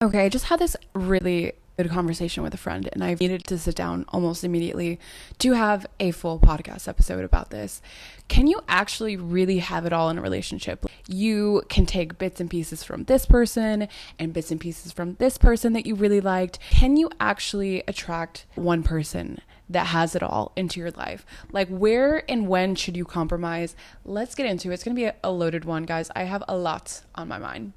Okay, I just had this really good conversation with a friend, and I needed to sit down almost immediately to have a full podcast episode about this. Can you actually really have it all in a relationship? You can take bits and pieces from this person and bits and pieces from this person that you really liked. Can you actually attract one person that has it all into your life? Like, where and when should you compromise? Let's get into it. It's going to be a loaded one, guys. I have a lot on my mind.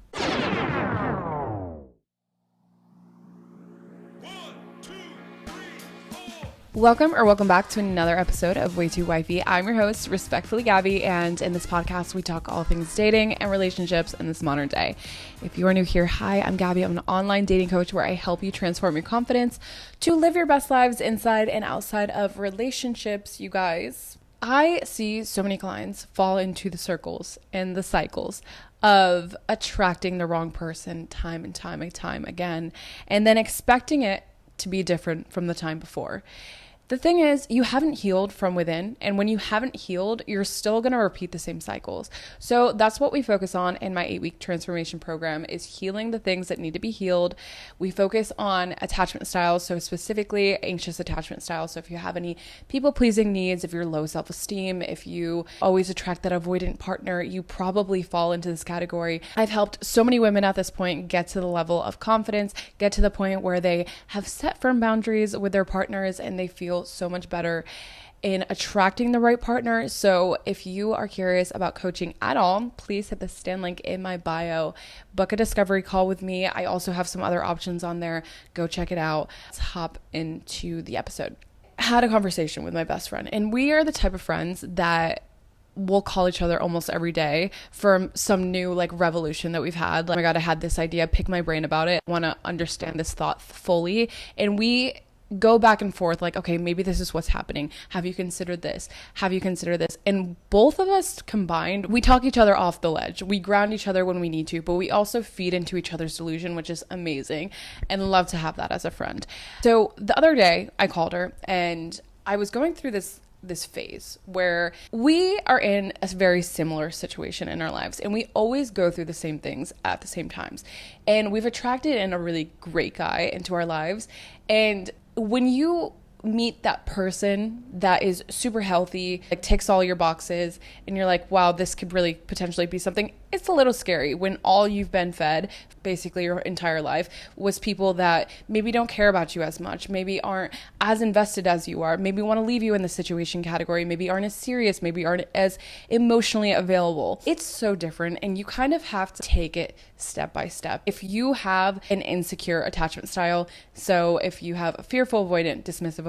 Welcome back to another episode of Way Too Wifey. I'm your host, respectfully Gabby, and in this podcast, we talk all things dating and relationships in this modern day. If you are new here, hi, I'm Gabby. I'm an online dating coach where I help you transform your confidence to live your best lives inside and outside of relationships, you guys. I see so many clients fall into the circles and the cycles of attracting the wrong person time and time again, and then expecting it to be different from the time before. The thing is, you haven't healed from within, and when you haven't healed, you're still going to repeat the same cycles. So that's what we focus on in my 8-week transformation program, is healing the things that need to be healed. We focus on attachment styles, so specifically anxious attachment styles. So if you have any people-pleasing needs, if you're low self-esteem, if you always attract that avoidant partner, you probably fall into this category. I've helped so many women at this point get to the level of confidence, get to the point where they have set firm boundaries with their partners, and they feel so much better in attracting the right partner. So if you are curious about coaching at all, please hit the Stan link in my bio, book a discovery call with me. I also have some other options on there. Go check it out. Let's hop into the episode. I had a conversation with my best friend, and we are the type of friends that we'll call each other almost every day for some new revolution that we've had. Like, oh my God, I had this idea, pick my brain about it. I want to understand this thought fully. And we go back and forth like, okay, maybe this is what's happening. Have you considered this? Have you considered this? And both of us combined, we talk each other off the ledge. We ground each other when we need to, but we also feed into each other's delusion, which is amazing, and love to have that as a friend. So the other day I called her, and I was going through this phase where we are in a very similar situation in our lives, and we always go through the same things at the same times. And we've attracted in a really great guy into our lives. And when you meet that person that is super healthy, ticks all your boxes, and you're like, wow, this could really potentially be something, it's a little scary when all you've been fed basically your entire life was people that maybe don't care about you as much, maybe aren't as invested as you are, maybe want to leave you in the situation category, maybe aren't as serious, maybe aren't as emotionally available. It's so different, and you kind of have to take it step by step. If you have an insecure attachment style, so if you have a fearful avoidant, dismissive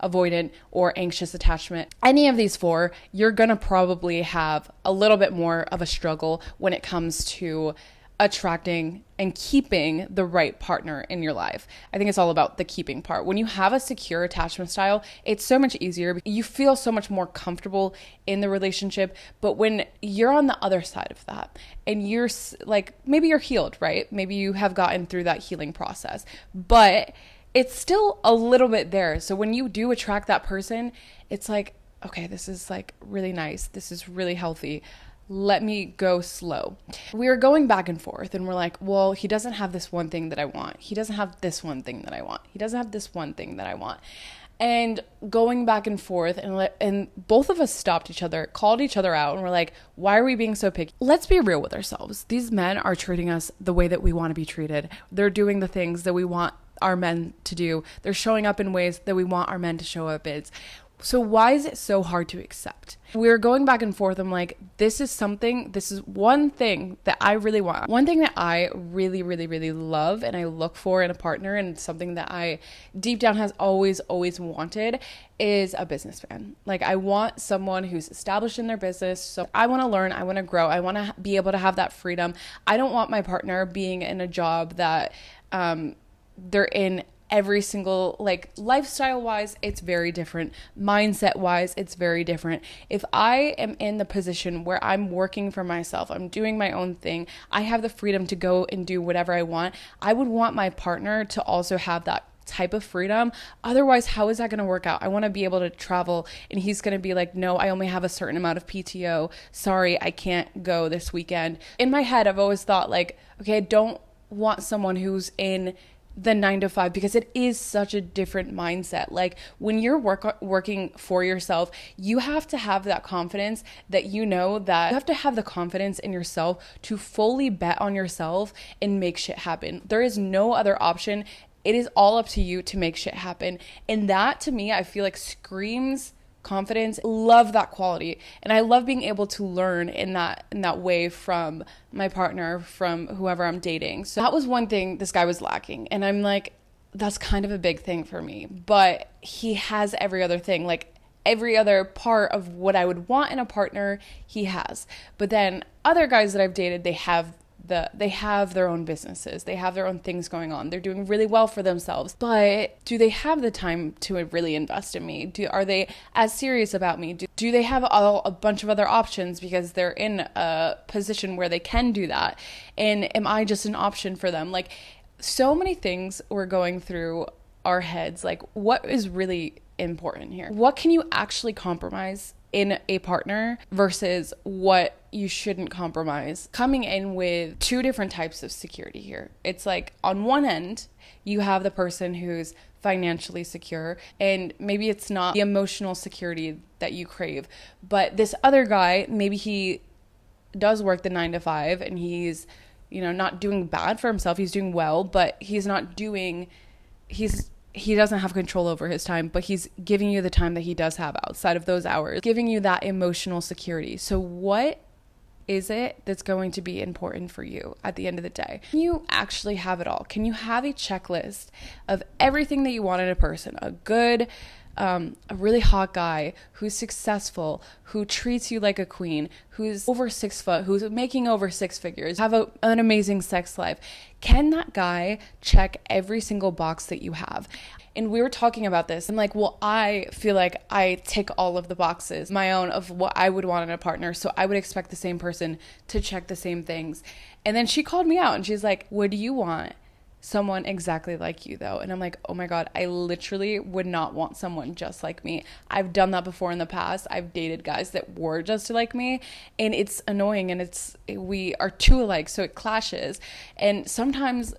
avoidant, or anxious attachment, any of these four, you're gonna probably have a little bit more of a struggle when it comes to attracting and keeping the right partner in your life. I think it's all about the keeping part. When you have a secure attachment style, it's so much easier. You feel so much more comfortable in the relationship. But when you're on the other side of that and you're like, maybe you're healed, right? Maybe you have gotten through that healing process, but it's still a little bit there. So when you do attract that person, it's like, okay, this is like really nice. This is really healthy. Let me go slow. We were going back and forth, and we're like, well, he doesn't have this one thing that I want. He doesn't have this one thing that I want. He doesn't have this one thing that I want. And going back and forth, and both of us stopped each other, called each other out, and we're like, why are we being so picky? Let's be real with ourselves. These men are treating us the way that we want to be treated. They're doing the things that we want our men to do. They're showing up in ways that we want our men to show up in. So why is it so hard to accept? We were going back and forth. I'm like, this is one thing that I really want. One thing that I really, really, really love and I look for in a partner, and something that I deep down has always wanted, is a businessman. Like, I want someone who's established in their business. So I want to learn, I want to grow, I want to be able to have that freedom. I don't want my partner being in a job that they're in every single, lifestyle wise, it's very different. Mindset wise, it's very different. If I am in the position where I'm working for myself, I'm doing my own thing, I have the freedom to go and do whatever I want, I would want my partner to also have that type of freedom. Otherwise, how is that going to work out? I want to be able to travel, and he's going to be like, no, I only have a certain amount of PTO. Sorry, I can't go this weekend. In my head, I've always thought, like, okay, I don't want someone who's in the 9 to 5, because it is such a different mindset. Like when you're working for yourself, you have to have that confidence that you have to have the confidence in yourself to fully bet on yourself and make shit happen. There is no other option. It is all up to you to make shit happen. And that, to me, I feel like screams confidence. Love that quality. And I love being able to learn in that way from my partner, from whoever I'm dating. So that was one thing this guy was lacking. And I'm like, that's kind of a big thing for me. But he has every other thing. Like every other part of what I would want in a partner, he has. But then other guys that I've dated, they have their own businesses. They have their own things going on. They're doing really well for themselves. But do they have the time to really invest in me? Are they as serious about me? Do they have a bunch of other options because they're in a position where they can do that? And am I just an option for them? Like, so many things were going through our heads. Like, what is really important here? What can you actually compromise in a partner versus what you shouldn't compromise? Coming in with two different types of security here. It's like on one end, you have the person who's financially secure, and maybe it's not the emotional security that you crave, but this other guy, maybe he does work the 9 to 5 and he's, not doing bad for himself. He's doing well, but he doesn't have control over his time, but he's giving you the time that he does have outside of those hours, giving you that emotional security. So what is it that's going to be important for you at the end of the day? Can you actually have it all? Can you have a checklist of everything that you want in a person? A really hot guy who's successful, who treats you like a queen, who's over 6 foot, who's making over 6 figures, have an amazing sex life. Can that guy check every single box that you have? And we were talking about this. I'm like, well, I feel like I tick all of the boxes, my own, of what I would want in a partner. So I would expect the same person to check the same things. And then she called me out and she's like, would you want someone exactly like you though? And I'm like, oh my God, I literally would not want someone just like me. I've done that before in the past. I've dated guys that were just like me, and it's annoying, and we are too alike, so it clashes. And sometimes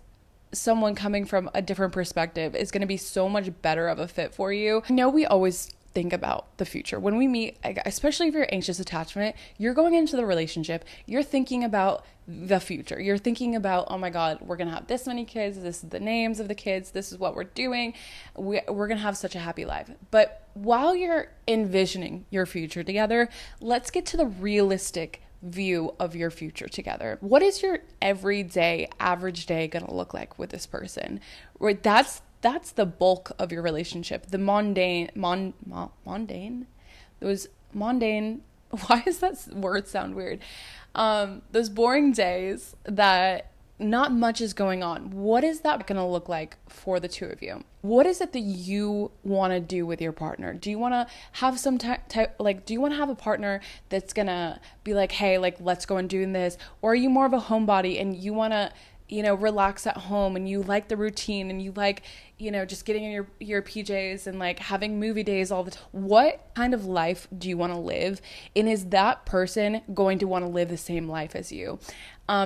someone coming from a different perspective is going to be so much better of a fit for you. I know we always think about the future when we meet, especially if you're anxious attachment, you're going into the relationship, you're thinking about the future. You're thinking about, oh my God, we're going to have this many kids. This is the names of the kids. This is what we're doing. We're going to have such a happy life. But while you're envisioning your future together, let's get to the realistic view of your future together. What is your everyday, average day going to look like with this person? Right? That's the bulk of your relationship. The mundane, those mundane, why does that word sound weird? Those boring days that not much is going on. What is that going to look like for the two of you? What is it that you want to do with your partner? Do you want to have some do you want to have a partner that's going to be like, hey, like, let's go and do this? Or are you more of a homebody and you want to, relax at home, and you like the routine, and you like, just getting in your PJs and like having movie days all the time? What kind of life do you want to live? And is that person going to want to live the same life as you?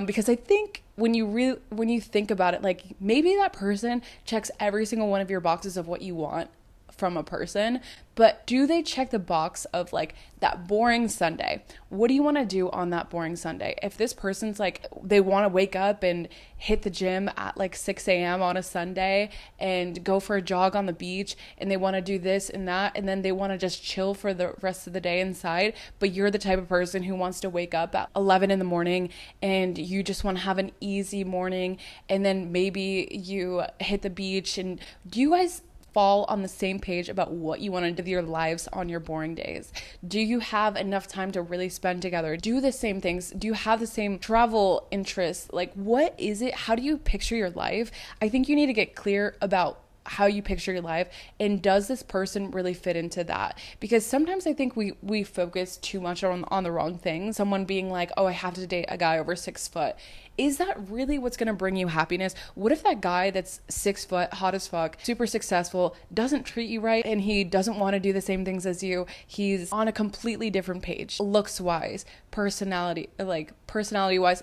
Because I think when you think about it, like, maybe that person checks every single one of your boxes of what you want from a person, but do they check the box of like that boring Sunday? What do you want to do on that boring Sunday? If this person's like, they want to wake up and hit the gym at like 6 a.m. on a Sunday and go for a jog on the beach, and they want to do this and that, and then they want to just chill for the rest of the day inside, but you're the type of person who wants to wake up at 11 in the morning and you just want to have an easy morning, and then maybe you hit the beach, and do you guys fall on the same page about what you want to do with your lives on your boring days? Do you have enough time to really spend together? Do the same things? Do you have the same travel interests? Like, what is it? How do you picture your life? I think you need to get clear about how you picture your life, and does this person really fit into that? Because sometimes I think we focus too much on the wrong things. Someone being like, oh, I have to date a guy over 6 foot. Is that really what's going to bring you happiness? What if that guy that's 6 foot, hot as fuck, super successful, doesn't treat you right, and he doesn't want to do the same things as you? He's on a completely different page, looks wise, personality wise.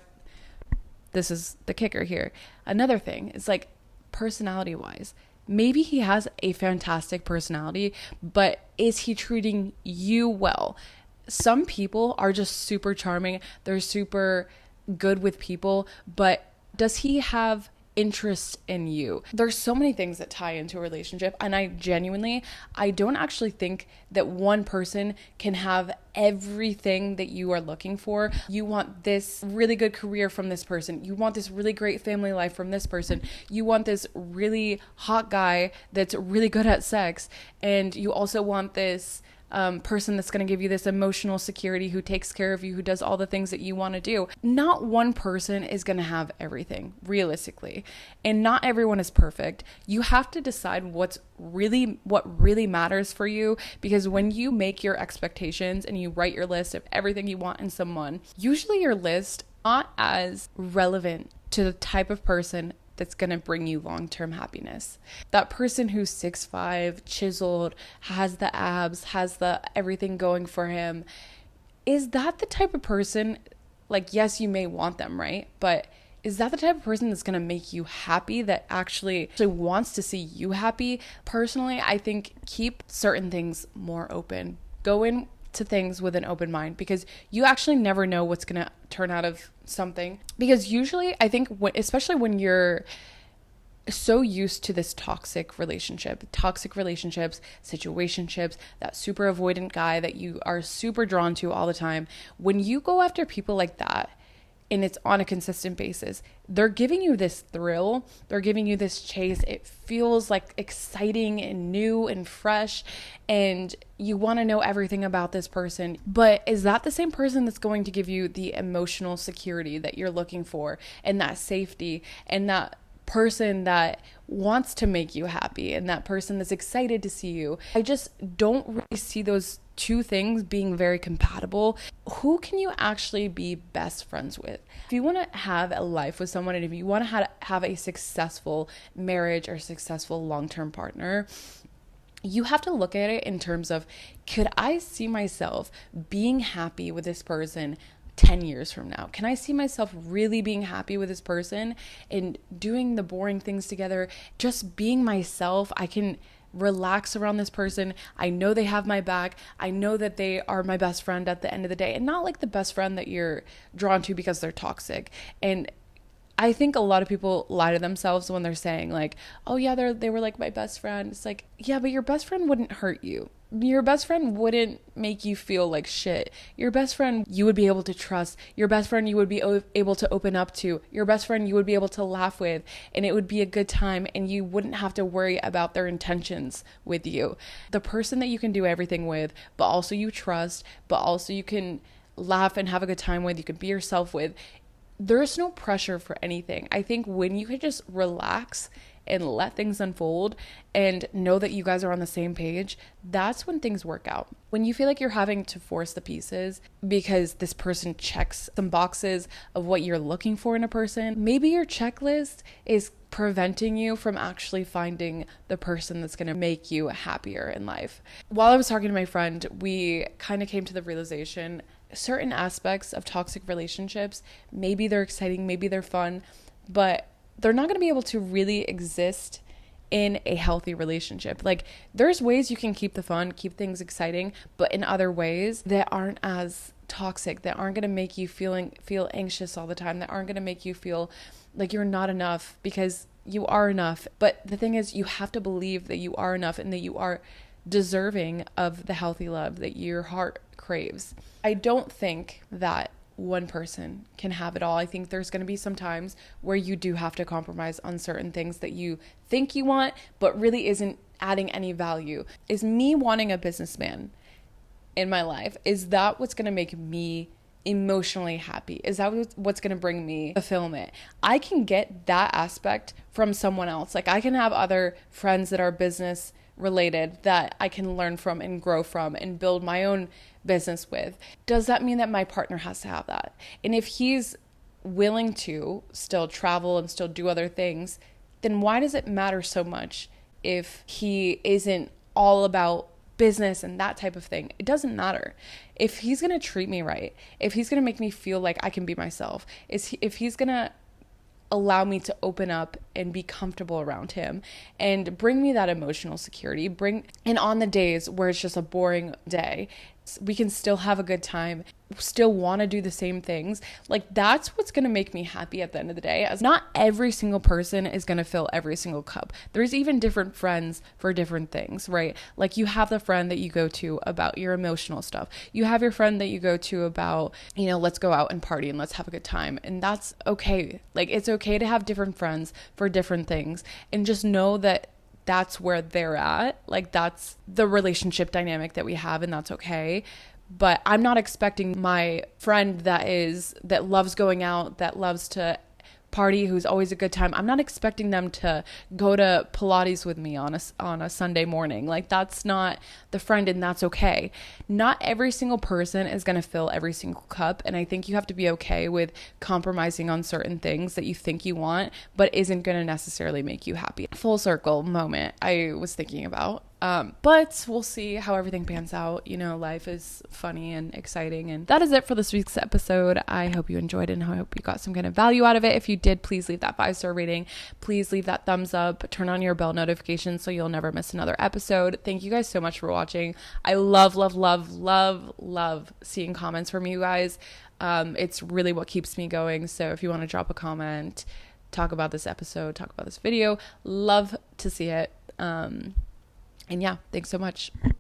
this is the kicker here. Another thing is like personality wise. Maybe he has a fantastic personality, but is he treating you well? Some people are just super charming. They're super good with people, but does he have interest in you? There's so many things that tie into a relationship, and I don't actually think that one person can have everything that you are looking for. You want this really good career from this person, you want this really great family life from this person, you want this really hot guy that's really good at sex, and you also want this person that's going to give you this emotional security, who takes care of you, who does all the things that you want to do. Not one person is going to have everything, realistically, and not everyone is perfect. You have to decide what really matters for you, because when you make your expectations and you write your list of everything you want in someone, usually your list not as relevant to the type of person that's going to bring you long-term happiness. That person who's 6'5", chiseled, has the abs, has the everything going for him, is that the type of person, like, yes, you may want them, right? But is that the type of person that's going to make you happy, that actually wants to see you happy? Personally, I think keep certain things more open. Go in to things with an open mind, because you actually never know what's going to turn out of something. Because usually I think especially when you're so used to this toxic relationships, situationships, that super avoidant guy that you are super drawn to all the time, when you go after people like that, and it's on a consistent basis, they're giving you this thrill, they're giving you this chase. It feels like exciting and new and fresh, and you want to know everything about this person. But is that the same person that's going to give you the emotional security that you're looking for, and that safety, and that person that wants to make you happy, and that person that's excited to see you? I just don't really see those two things being very compatible. Who can you actually be best friends with? If you want to have a life with someone, and if you want to have a successful marriage or successful long-term partner, you have to look at it in terms of, could I see myself being happy with this person 10 years from now? Can I see myself really being happy with this person and doing the boring things together, just being myself? I can relax around this person. I know they have my back. I know that they are my best friend at the end of the day, and not like the best friend that you're drawn to because they're toxic. And I think a lot of people lie to themselves when they're saying like, oh yeah, they were like my best friend. It's like, yeah, but your best friend wouldn't hurt you. Your best friend wouldn't make you feel like shit. Your best friend you would be able to trust. Your best friend you would be able to open up to. Your best friend you would be able to laugh with, and it would be a good time, and you wouldn't have to worry about their intentions with you. The person that you can do everything with, but also you trust, but also you can laugh and have a good time with, you can be yourself with. There's no pressure for anything. I think when you could just relax and let things unfold and know that you guys are on the same page, that's when things work out. When you feel like you're having to force the pieces because this person checks some boxes of what you're looking for in a person, maybe your checklist is preventing you from actually finding the person that's going to make you happier in life. While I was talking to my friend, we kind of came to the realization certain aspects of toxic relationships, maybe they're exciting, maybe they're fun, but they're not going to be able to really exist in a healthy relationship. Like, there's ways you can keep the fun, keep things exciting, but in other ways that aren't as toxic, that aren't going to make you feel anxious all the time, that aren't going to make you feel like you're not enough, because you are enough. But the thing is, you have to believe that you are enough and that you are deserving of the healthy love that your heart craves. I don't think that one person can have it all. I think there's going to be some times where you do have to compromise on certain things that you think you want, but really isn't adding any value. Is me wanting a businessman in my life, is that what's going to make me emotionally happy? Is that what's going to bring me fulfillment? I can get that aspect from someone else. Like, I can have other friends that are business related that I can learn from and grow from and build my own business with. Does that mean that my partner has to have that? And if he's willing to still travel and still do other things, then why does it matter so much if he isn't all about business and that type of thing? It doesn't matter. If he's going to treat me right, if he's going to make me feel like I can be myself, if he's going to allow me to open up and be comfortable around him and bring me that emotional security. And on the days where it's just a boring day, we can still have a good time, still want to do the same things. Like, that's what's going to make me happy at the end of the day. As not every single person is going to fill every single cup. There's even different friends for different things, right? Like, you have the friend that you go to about your emotional stuff. You have your friend that you go to about, let's go out and party and let's have a good time. And that's okay. Like, it's okay to have different friends for different things, and just know that that's where they're at. Like, that's the relationship dynamic that we have, and that's okay. But I'm not expecting my friend that loves going out, that loves to party, who's always a good time, I'm not expecting them to go to Pilates with me on a Sunday morning. Like, that's not the friend, and that's okay. Not every single person is going to fill every single cup, and I think you have to be okay with compromising on certain things that you think you want but isn't going to necessarily make you happy. Full circle moment I was thinking about. But we'll see how everything pans out. Life is funny and exciting. And that is it for this week's episode. I hope you enjoyed it, and I hope you got some kind of value out of it. If you did, please leave that 5-star rating. Please leave that thumbs up. Turn on your bell notifications so you'll never miss another episode. Thank you guys so much for watching. I love seeing comments from you guys. It's really what keeps me going. So if you want to drop a comment, talk about this episode, talk about this video, love to see it. And yeah, thanks so much.